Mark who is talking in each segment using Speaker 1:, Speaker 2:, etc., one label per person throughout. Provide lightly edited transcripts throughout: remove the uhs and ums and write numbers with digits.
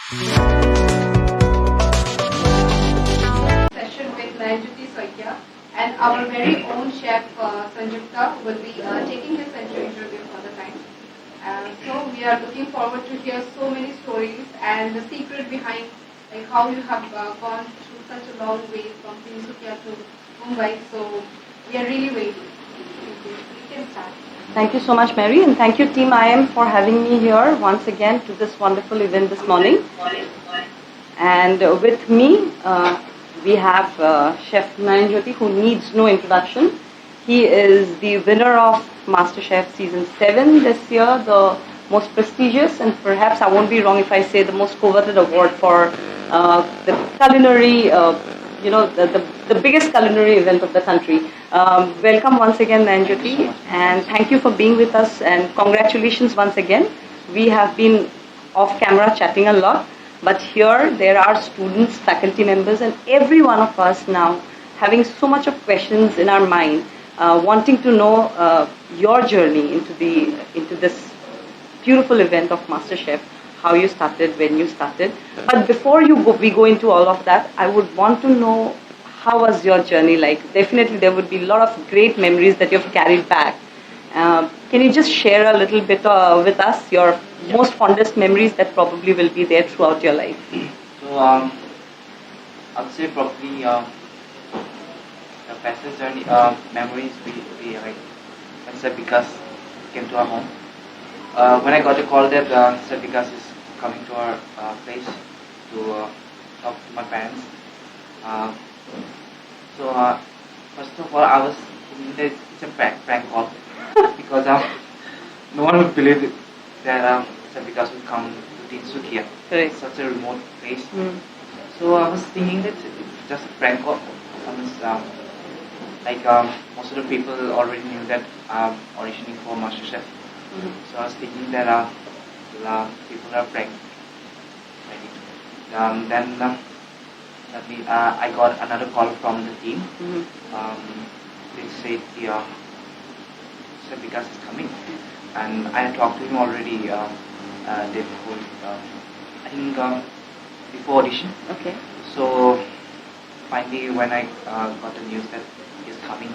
Speaker 1: Session with Nayanjyoti Saikia and our very own chef Sanjukta will be taking his interview for the time. So we are looking forward to hear so many stories and the secret behind like how you have gone through such a long way from Tinsukia to Mumbai. So we are really waiting. We can start.
Speaker 2: Thank you so much, Mary, and thank you, Team IAM, for having me here once again to this wonderful event this morning. And with me, we have Chef Nayanjyoti, who needs no introduction. He is the winner of Masterchef Season 7 this year, the most prestigious, and perhaps I won't be wrong if I say the most coveted award for the culinary, the biggest culinary event of the country. Welcome once again, Nayanjyoti, and thank you for being with us, and congratulations once again. We have been off camera chatting a lot, but here there are students, faculty members, and every one of us now having so much of questions in our mind, wanting to know your journey into this beautiful event of MasterChef, how you started, when you started. But before we go into all of that, I would want to know, how was your journey like? Definitely there would be a lot of great memories that you've carried back. Can you just share a little bit with us your most fondest memories that probably will be there throughout your life?
Speaker 3: So I'd say probably the fastest journey memories we like when Sabikas came to our home. When I got a call that Sabikas is coming to our place to talk to my parents. So first of all, I was thinking that it's a prank call because no one would believe that Sabikas would come to Tinsukia.
Speaker 2: Correct.
Speaker 3: Such a remote place. So I was thinking that it's just a prank call. Most of the people already knew that I'm auditioning for MasterChef. So I was thinking that people are prank. Then suddenly I got another call from the team. They said Sabikas is coming, and I talked to him already day before. I think before audition.
Speaker 2: Okay.
Speaker 3: So finally, when I got the news that he's coming,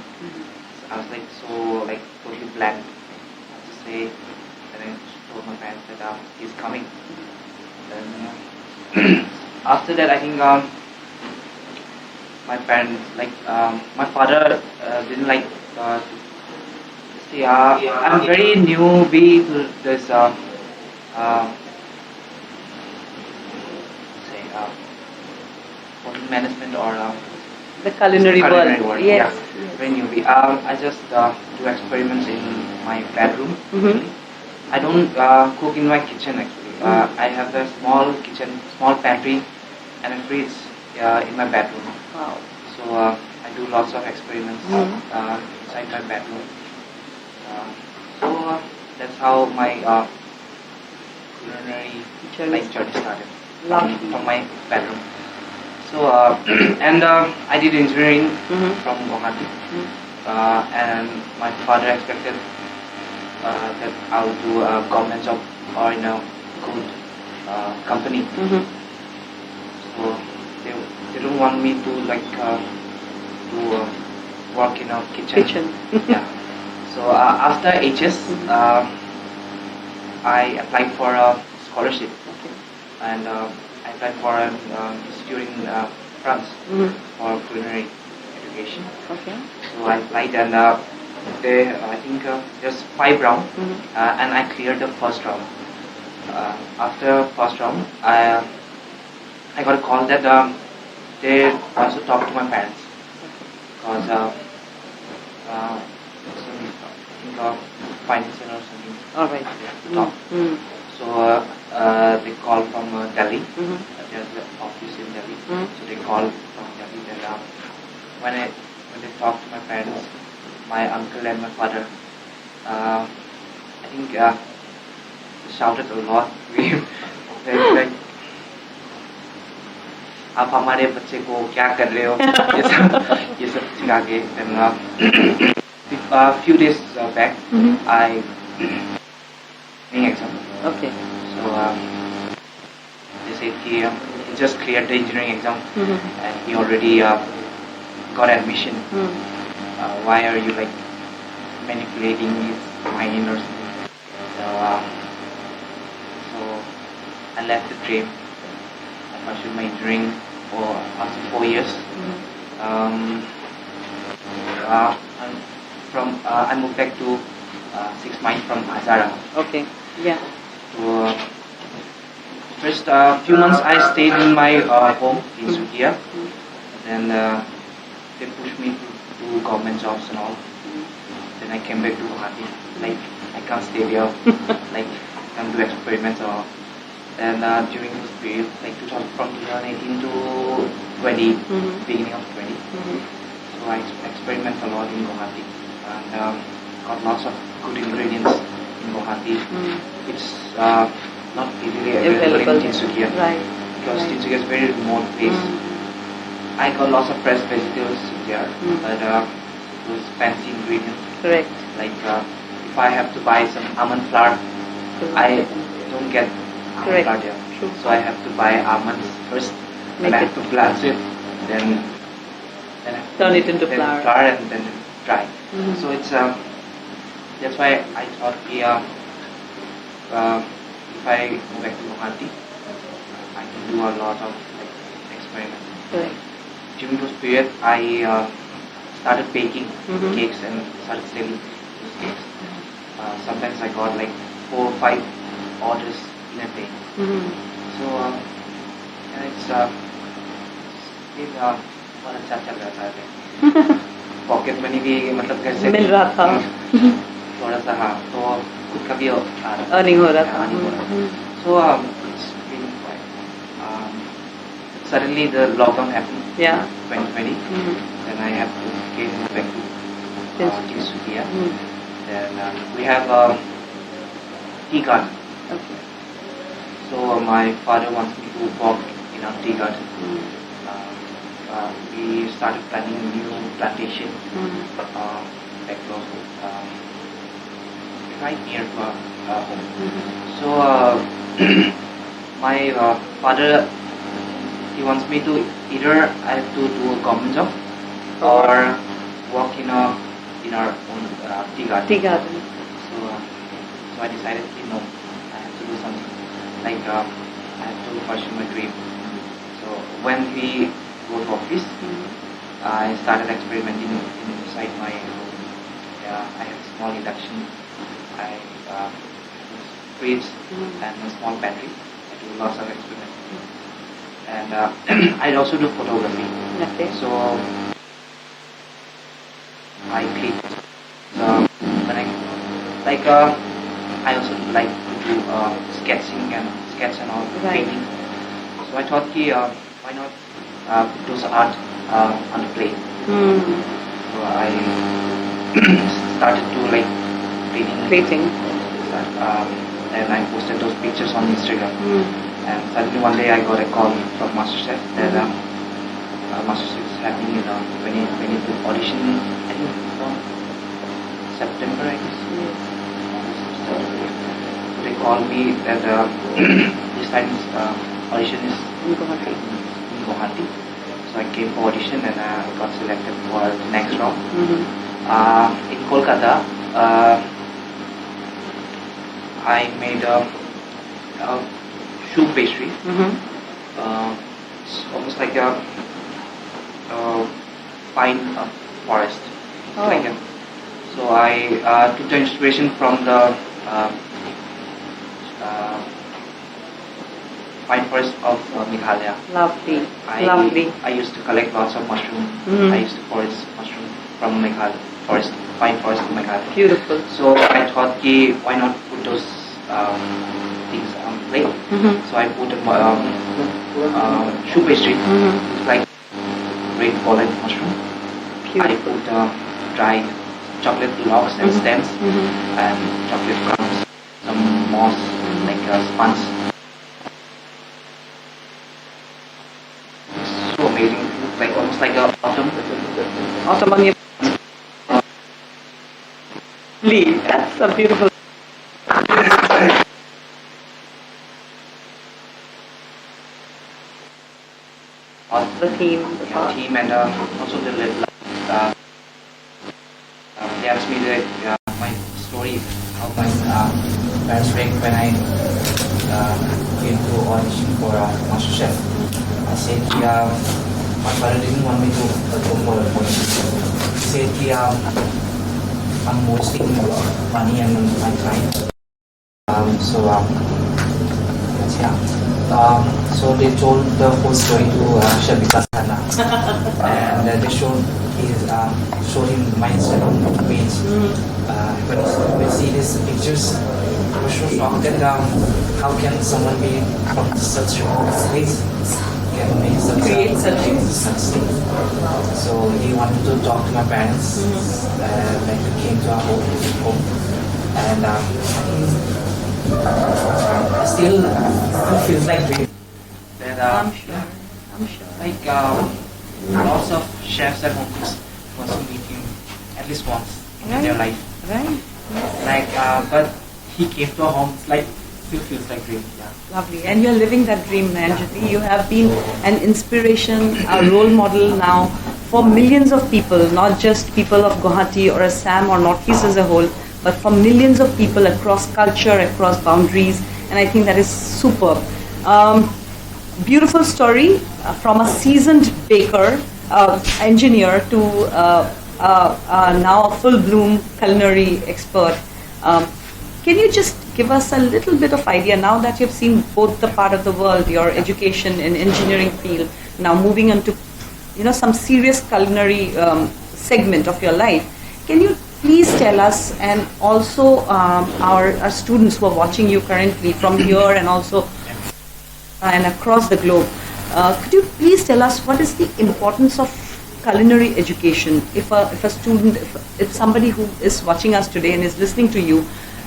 Speaker 3: I was totally blank. I just say, and I told my parents that he's coming. Then after that, I think my parents, my father didn't like to say, I'm very newbie to this hotel management or
Speaker 2: the culinary world. Yes.
Speaker 3: Yeah, very newbie. I just do experiments in my bedroom. I don't cook in my kitchen actually. I have a small kitchen, small pantry, and a fridge in my bedroom.
Speaker 2: Wow.
Speaker 3: So I do lots of experiments inside my bedroom. So that's how my culinary journey started from my bedroom. So and I did engineering from Guwahati, and my father expected that I would do a government job or in a good company. So they don't want me to work in a kitchen. Yeah. So after HS, I applied for a scholarship, and I applied for an institute in France for culinary education.
Speaker 2: Okay.
Speaker 3: So I applied, and I think there's 5 rounds, and I cleared the first round. After first round, I got a call that they also talked to my parents because financial or something.
Speaker 2: All right.
Speaker 3: Talk. So they called from Delhi. There's an office in Delhi. So they called from Delhi that when they talked to my parents, my uncle and my father, I think they shouted a lot. Like, आप हमारे बच्चे को क्या कर रहे हो? ये सब चिल्ला के. Then a few days back, I exam.
Speaker 2: Okay.
Speaker 3: So they said he just cleared the engineering exam
Speaker 2: Mm-hmm.
Speaker 3: and he already got admission. Why are you like manipulating his mind or something? So I left the dream. I pursued my engineering for after 4 years. Um, I moved back to 6 miles from Hazara.
Speaker 2: Okay. Yeah.
Speaker 3: So first few months I stayed in my home in Saikia. Then they pushed me to do government jobs and all. Then I came back to Guwahati. Like I can't stay there. Like can't do experiments or all. And during this period, like from 2018 to 20, beginning of 20, so I experiment a lot in Guwahati and got lots of good ingredients in Guwahati. It's not easily available in Tinsukia because Tinsukia is a very remote place. I got lots of fresh vegetables there, but those fancy ingredients.
Speaker 2: Correct.
Speaker 3: Like if I have to buy some almond flour, I don't get almond flour there.
Speaker 2: True.
Speaker 3: So I have to buy almonds first, then I have to blanch it, then
Speaker 2: turn it into flour.
Speaker 3: And then dry. So it's that's why I thought if I go back to Guwahati, I can do a lot of like experiments.
Speaker 2: Correct.
Speaker 3: During those period, I started baking cakes and started selling those cakes. Sometimes I got like 4 or 5 orders in a day. So yeah, it's बहुत अच्छा चल रहा था. Pocket money भी मतलब कैसे
Speaker 2: मिल रहा था.
Speaker 3: थोड़ा सा हाँ तो खुद का भी आ रहा था.
Speaker 2: अर्निंग हो रहा था.
Speaker 3: So it's been quite. Suddenly the lockdown happened.
Speaker 2: Yeah.
Speaker 3: 2020. Then I have to came back to Tinsukia. Then we have a tea garden.
Speaker 2: Okay.
Speaker 3: So my father wants me to work in our tea garden. We started planning a new plantation back close right near to our home. So my father, he wants me to either I have to do a government job or work in our own tea garden.
Speaker 2: Tea garden.
Speaker 3: So I decided, no, I have to do something. Like I have to pursue my dream. So when we go to office, I started experimenting inside my room. I have a small induction. I fridge and a small pantry. I do lots of experiments. And I also do photography.
Speaker 2: Okay.
Speaker 3: So I click. When I also like to do sketching and all painting. So I thought, why not do some art on the plate. So I started to like painting. And I posted those pictures on Instagram. And suddenly one day I got a call from Masterchef that Masterchef is happening in 2022 audition. I think from September, I guess. So they called me that this time audition is in Guwahati. So I came for audition and got selected for the next round. In Kolkata, I made a shoe pastry. It's almost like a pine forest. Like a, so I took the inspiration from the pine forest of Meghalaya.
Speaker 2: Lovely.
Speaker 3: I used to collect lots of mushrooms. I used to forage mushroom from Meghalaya pine forest of Meghalaya.
Speaker 2: Beautiful.
Speaker 3: So I thought, why not put those things on the plate? So I put a shoe pastry, like red colored mushroom.
Speaker 2: Beautiful.
Speaker 3: I put dried chocolate logs and stems and chocolate crumbs, some moss, like a sponge. So amazing, like almost like a autumn.
Speaker 2: Autumn on your leaf. That's a beautiful.
Speaker 3: So
Speaker 2: the theme, the
Speaker 3: yeah,
Speaker 2: part.
Speaker 3: team, and also they asked me my story of my parents break when I came to audition for Masterchef. I said, my father didn't want me to go for audition. He said, I'm wasting money and my time. So they told the whole story to Chef Khanna, and they showed him my Instagram page. When we see these pictures, we were so shocked that how can someone be from such a place can make such
Speaker 2: Create such
Speaker 3: thing. So he wanted to talk to my parents, like he came to our home, and still feels like dream. That,
Speaker 2: I'm sure.
Speaker 3: like lots of chefs at home want to meet him at least once in their life.
Speaker 2: Right.
Speaker 3: Like, but he came to our home. It's like still feels like dream. Yeah.
Speaker 2: Lovely. And you're living that dream, Nayanjyoti. You have been an inspiration, a role model now for millions of people, not just people of Guwahati or Assam or Northeast as a whole, but for millions of people across culture, across boundaries. And I think that is superb. Beautiful story from a seasoned baker, engineer to now a full-bloom culinary expert. Can you just give us a little bit of idea now that you've seen both the part of the world, your education in engineering field, now moving on to some serious culinary segment of your life? Can you please tell us, and also our students who are watching you currently from here and also and across the globe, could you please tell us what is the importance of culinary education? If a student, if somebody who is watching us today and is listening to you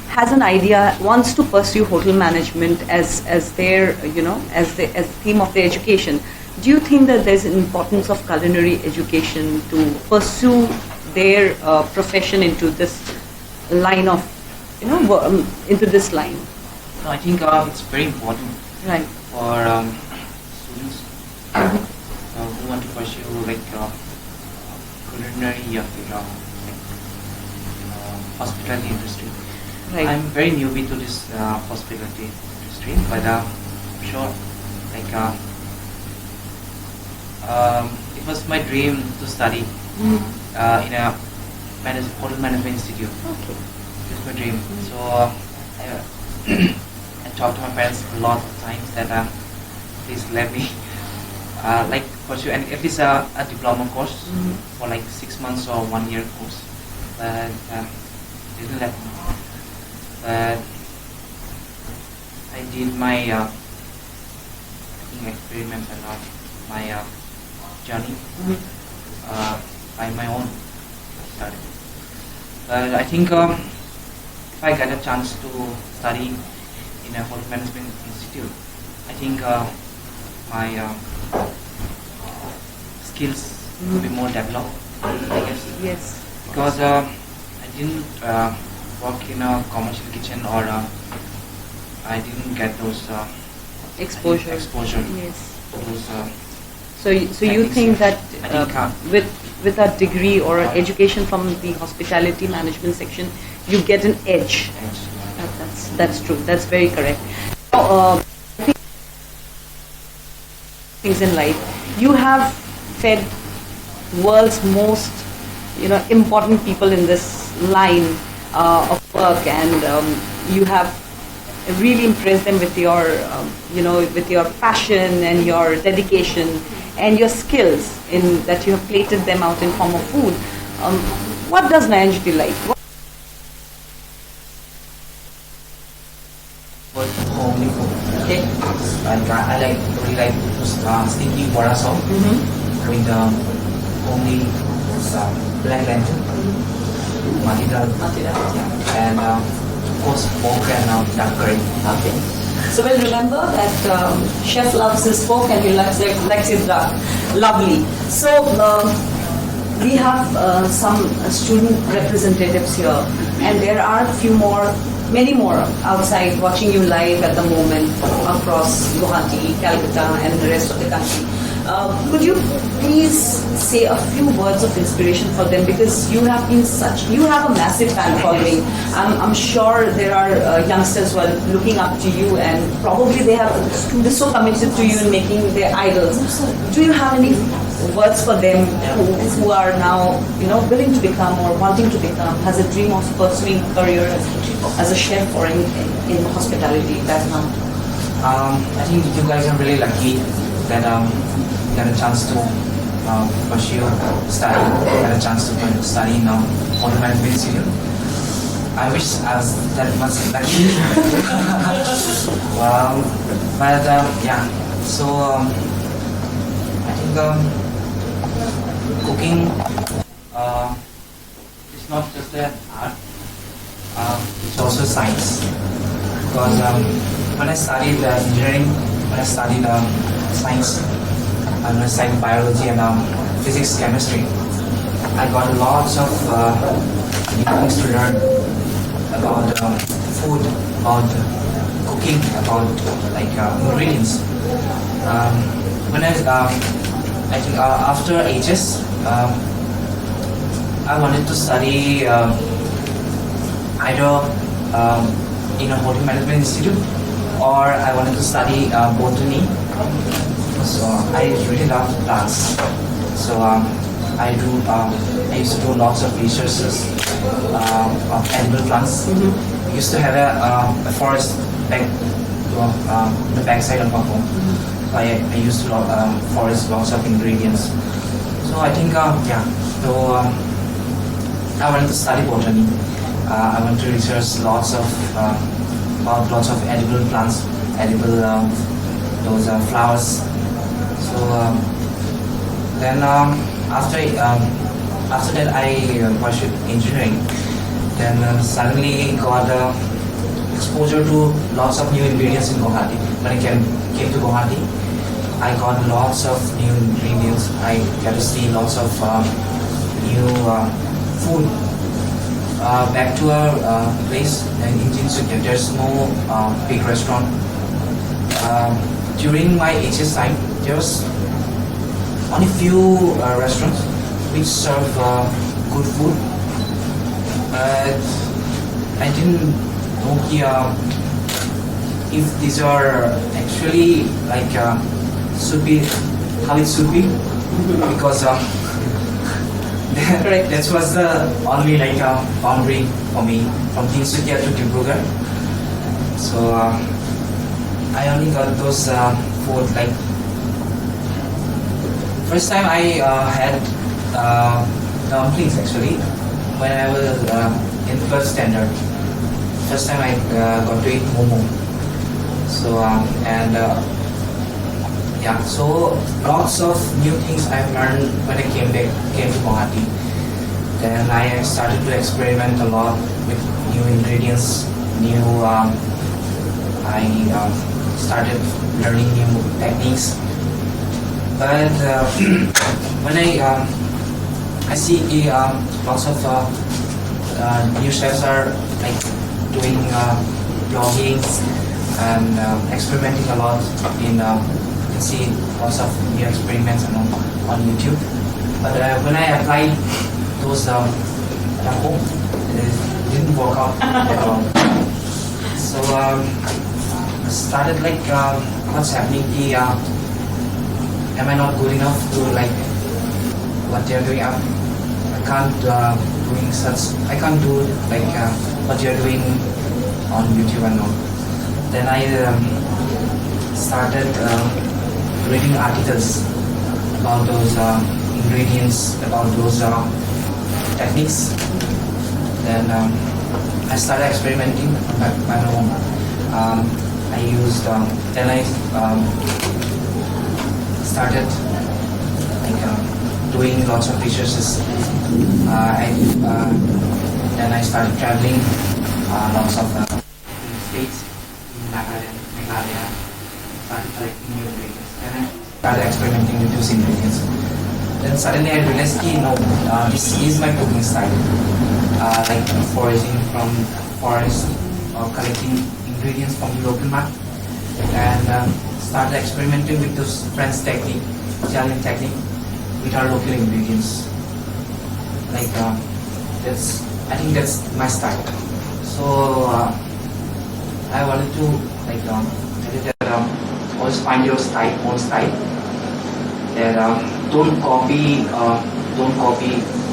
Speaker 2: has an idea, wants to pursue hotel management as their as theme of their education, do you think that there's an importance of culinary education to pursue their profession into this line of into this line?
Speaker 3: No, I think it's very important,
Speaker 2: Right.
Speaker 3: for students who want to pursue like culinary hospitality industry.
Speaker 2: Right.
Speaker 3: I'm very newbie to this hospitality industry, but I'm sure like it was my dream to study in a hotel management institute.
Speaker 2: Okay.
Speaker 3: It's my dream. So I talked to my parents a lot of times that please let me like pursue and at least a diploma course for like 6 months or 1 year course. But they didn't let me. But I did my experiments and my journey by my own study. But I think if I get a chance to study in a hotel management institute, I think my skills will be more developed, I guess.
Speaker 2: Yes.
Speaker 3: Because I didn't work in a commercial kitchen, or I didn't get those
Speaker 2: Exposure.
Speaker 3: Yes. Those,
Speaker 2: So you think that
Speaker 3: I think,
Speaker 2: with a degree or an education from the hospitality management section, you get an edge. That's true. That's very correct. Now, I think things in life. You have fed world's most important people in this line of work, and you have really impressed them with your with your passion and your dedication and your skills in that you have plated them out in form of food. What does Nayanjyoti like?
Speaker 3: Homely food.
Speaker 2: Okay.
Speaker 3: Like I really like sticky vara sauce with homely black lentil, mati dal, and of course pork and duck curry.
Speaker 2: Okay. So we'll remember that chef loves his pork and he likes his duck. Lovely. So we have some student representatives here, and there are many more outside watching you live at the moment across Guwahati, Calcutta, and the rest of the country. Could you please say a few words of inspiration for them, because you have a massive fan following. I'm sure there are youngsters who are looking up to you, and probably they're so committed to you in making their idols. Do you have any words for them who are now willing to become or wanting to become, has a dream of pursuing a career as a chef or in hospitality background?
Speaker 3: I think you guys are really lucky that you had a chance to pursue study, had a chance to study in Hotel Management Institute. I wish I was that much lucky. But yeah, so I think cooking is not just an art, it's also science. Because when I studied engineering, when I studied science, when I studied biology and physics, chemistry, I got lots of new things to learn about food, about cooking, about ingredients. When I think after HS, I wanted to study either in a hotel management institute, or I wanted to study botany. So I really love plants. So I used to do lots of researches of edible plants. We used to have a forest back to the backside of our home. So I used to forest lots of ingredients. So I think yeah. So I wanted to study botany. I want to research lots of about lots of edible plants, edible those flowers. So then after that I pursued engineering. Then suddenly got exposure to lots of new ingredients in Guwahati. When I came to Guwahati, I got lots of new ingredients. I got to see lots of new food. Back to our place in Jinsukia, there's no big restaurant. During my HS time, there was only few restaurants which serve good food. But I didn't know if these are actually like should be how it should be, because that was the only boundary for me from Tinsukia to Dibrugarh. So I only got those food first time I had dumplings actually when I was in first standard. First time I got to eat momo. So yeah, so lots of new things I've learned when I came to Guwahati. Then I started to experiment a lot with new ingredients, I started learning new techniques. But when I see lots of new chefs are doing blogging and experimenting a lot in you can see lots of new experiments on YouTube. But when I applied those at home, it didn't work out at all. So I started what's happening? Am I not good enough to what they're doing? I can't do what you're doing on YouTube and all. Then I started reading articles about those ingredients, about those techniques. Then I started experimenting at my home. I used then I started doing lots of researches. Then I started traveling lots of states in Meghalaya. Started collecting new ingredients. Then I started experimenting with those ingredients. Then suddenly I realized, this is my cooking style. Foraging from forest or collecting ingredients from the local market, and started experimenting with those French technique Italian technique with our local ingredients. Like that's, I think that's my style. So I wanted to like tell you that always find your style, own style. That don't copy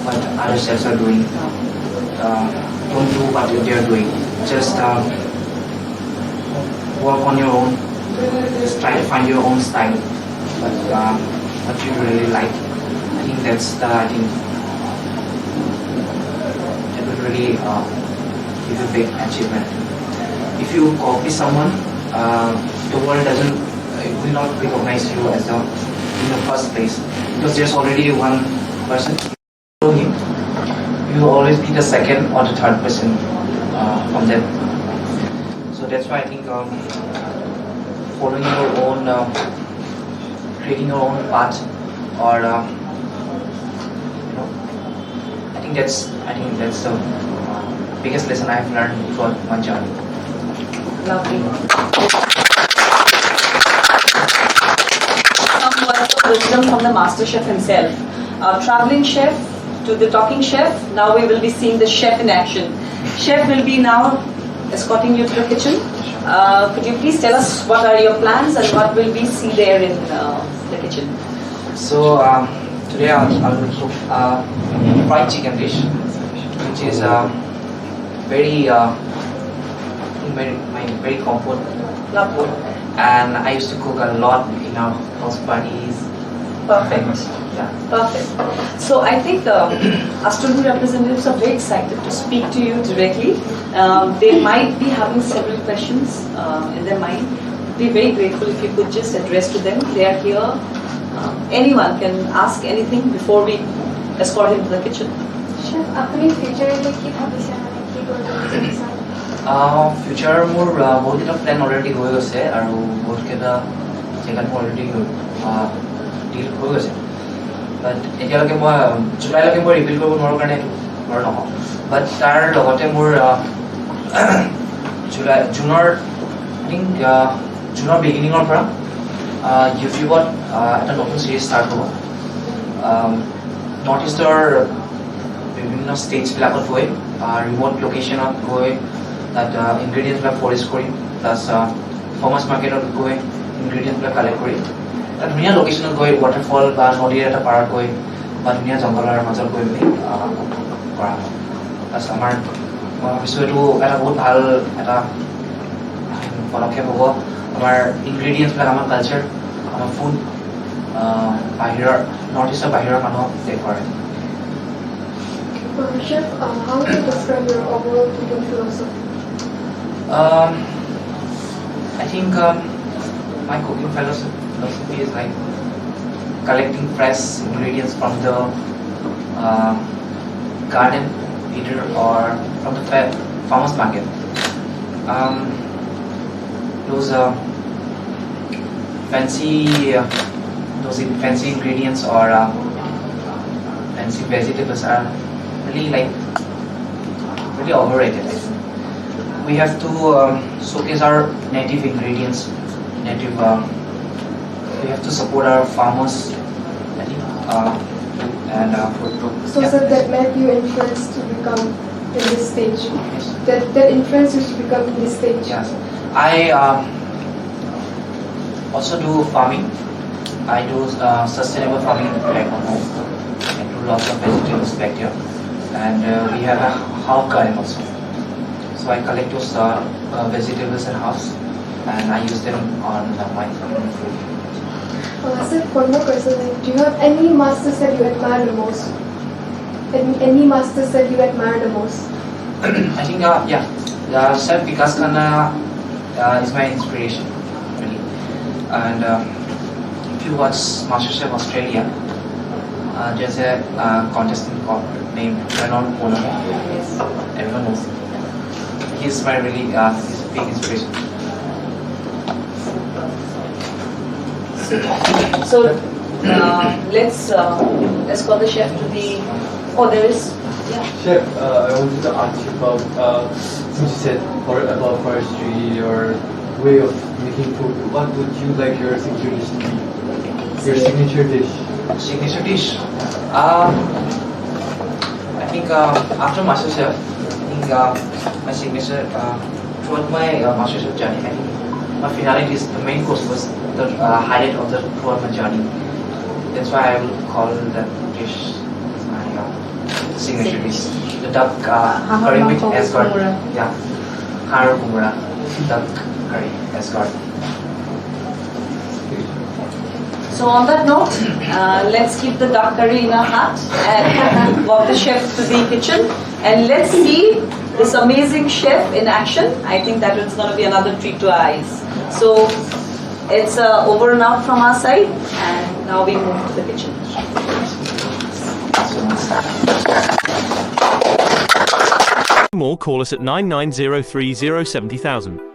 Speaker 3: what other chefs are doing. Don't do what they are doing. Just work on your own. Just try to find your own style. But what you really like. I think that's the that would really give you a big achievement. If you copy someone, the world will not recognize you as in the first place, because there's already one person. You will always be the second or the third person from them. So that's why I think following your own, creating your own path, or I think that's the biggest lesson I've learned throughout my journey.
Speaker 2: Lovely. Some wonderful wisdom from the Masterchef himself. Traveling chef to the talking chef. Now we will be seeing the chef in action. Chef will be now escorting you to the kitchen. Could you please tell us what are your plans and what will we see there in the kitchen?
Speaker 3: So today I will cook fried chicken dish, which is very very comfort.
Speaker 2: Lovely.
Speaker 3: And I used to cook a lot in our house parties.
Speaker 2: Perfect.
Speaker 3: Yeah.
Speaker 2: Perfect. So I think our student representatives are very excited to speak to you directly. They might be having several questions in their mind. Be very grateful if you could just address to them. They are here. Anyone can ask anything before we escort him to the kitchen.
Speaker 4: Chef, apni future le ki bhabisya mane ki korbo বিচাৰিছা?
Speaker 3: Future মোৰ বহুত কেইটা plane already হৈ গৈছে আৰু বহুত কেইটা জেগাত মোৰ অলৰেডি ডিল হৈ গৈছে, বাট এতিয়ালৈকে মই জুলাইলৈকে মই ৰিভিল কৰিব নোৱাৰোঁ কাৰণে মোৰ নহওঁ। বাট তাৰ লগতে মোৰ জুনৰ বিগিনিঙৰ পৰা ইউটিউবত এটা নতুন চিৰিজ ষ্টাৰ্ট হ'ব। নৰ্থ ইষ্টৰ বিভিন্ন ষ্টেটছবিলাকত গৈ ৰিম'ট লোকেশ্যনত গৈ তাত ইনগ্ৰিডিয়েণ্টছবিলাক ফৰেষ্ট কৰিম, প্লাছ ফাৰ্মাৰ্ছ মাৰ্কেটত গৈ ইনগ্ৰিডিয়েণ্টছবিলাক কালেক্ট কৰিম। এটা ধুনীয়া লোকেশ্যনত গৈ ৱাটাৰফল বা নদীৰ এটা পাৰত গৈ বা ধুনীয়া জংঘলৰ মাজত গৈ মেলি কৰা হয়। প্লাছ মই ভাবিছোঁ এইটো এটা বহুত ভাল এটা পদক্ষেপ হ'ব। আমাৰ ইনগ্ৰিডিয়েণ্টছবিলাক, আমাৰ কালচাৰ, আমাৰ ফুড বাহিৰৰ নৰ্থ ইষ্টৰ বাহিৰৰ মানুহক দেখুৱাই।
Speaker 4: Chef, how would you describe your overall cooking philosophy?
Speaker 3: I think my cooking philosophy is like collecting fresh ingredients from the garden, either or from the farmer's market. Those fancy ingredients or fancy vegetables are really overrated. We have to showcase our native ingredients. We have to support our farmers. I think, and
Speaker 4: So
Speaker 3: yeah.
Speaker 4: sir, that made you influenced to become in this stage.
Speaker 3: Yes.
Speaker 4: That influenced you to become in this stage.
Speaker 3: Yes. I also do farming. I do sustainable farming back on home. I do lots of vegetables back here, and we have a herb garden also. So I collect those vegetables in house, and I use them on my food.
Speaker 4: Sir, one more question. Do you have any masters that you admire the most? Any masters that you admire the most?
Speaker 3: I think Chef Vikas Khanna is my inspiration, really. And if you watch Masterchef Australia, there's a contestant named Renan Ponomo.
Speaker 2: Yes.
Speaker 3: Everyone knows. He's my really he's a big inspiration.
Speaker 2: So let's escort the chef to the. Oh, there is. Yeah.
Speaker 5: Chef, I wanted to ask you about since you said about forestry or way of making food. What would you like your signature dish to be? Your signature dish.
Speaker 3: Signature dish. I think after Masterchef, I think my signature throughout my Masterchef journey, I think my finale dish, the main course was the highlight of the throughout my journey. That's why I will call that dish as my signature dish. The duck curry with escort. Yeah, har kumura, duck curry escort.
Speaker 2: So on that note, let's keep the duck curry in our heart and walk the chef to the kitchen, and let's see this amazing chef in action. I think that it's going to be another treat to our eyes. So it's over and out from our side, and now we move to the kitchen.
Speaker 6: More, call us at 9903070000.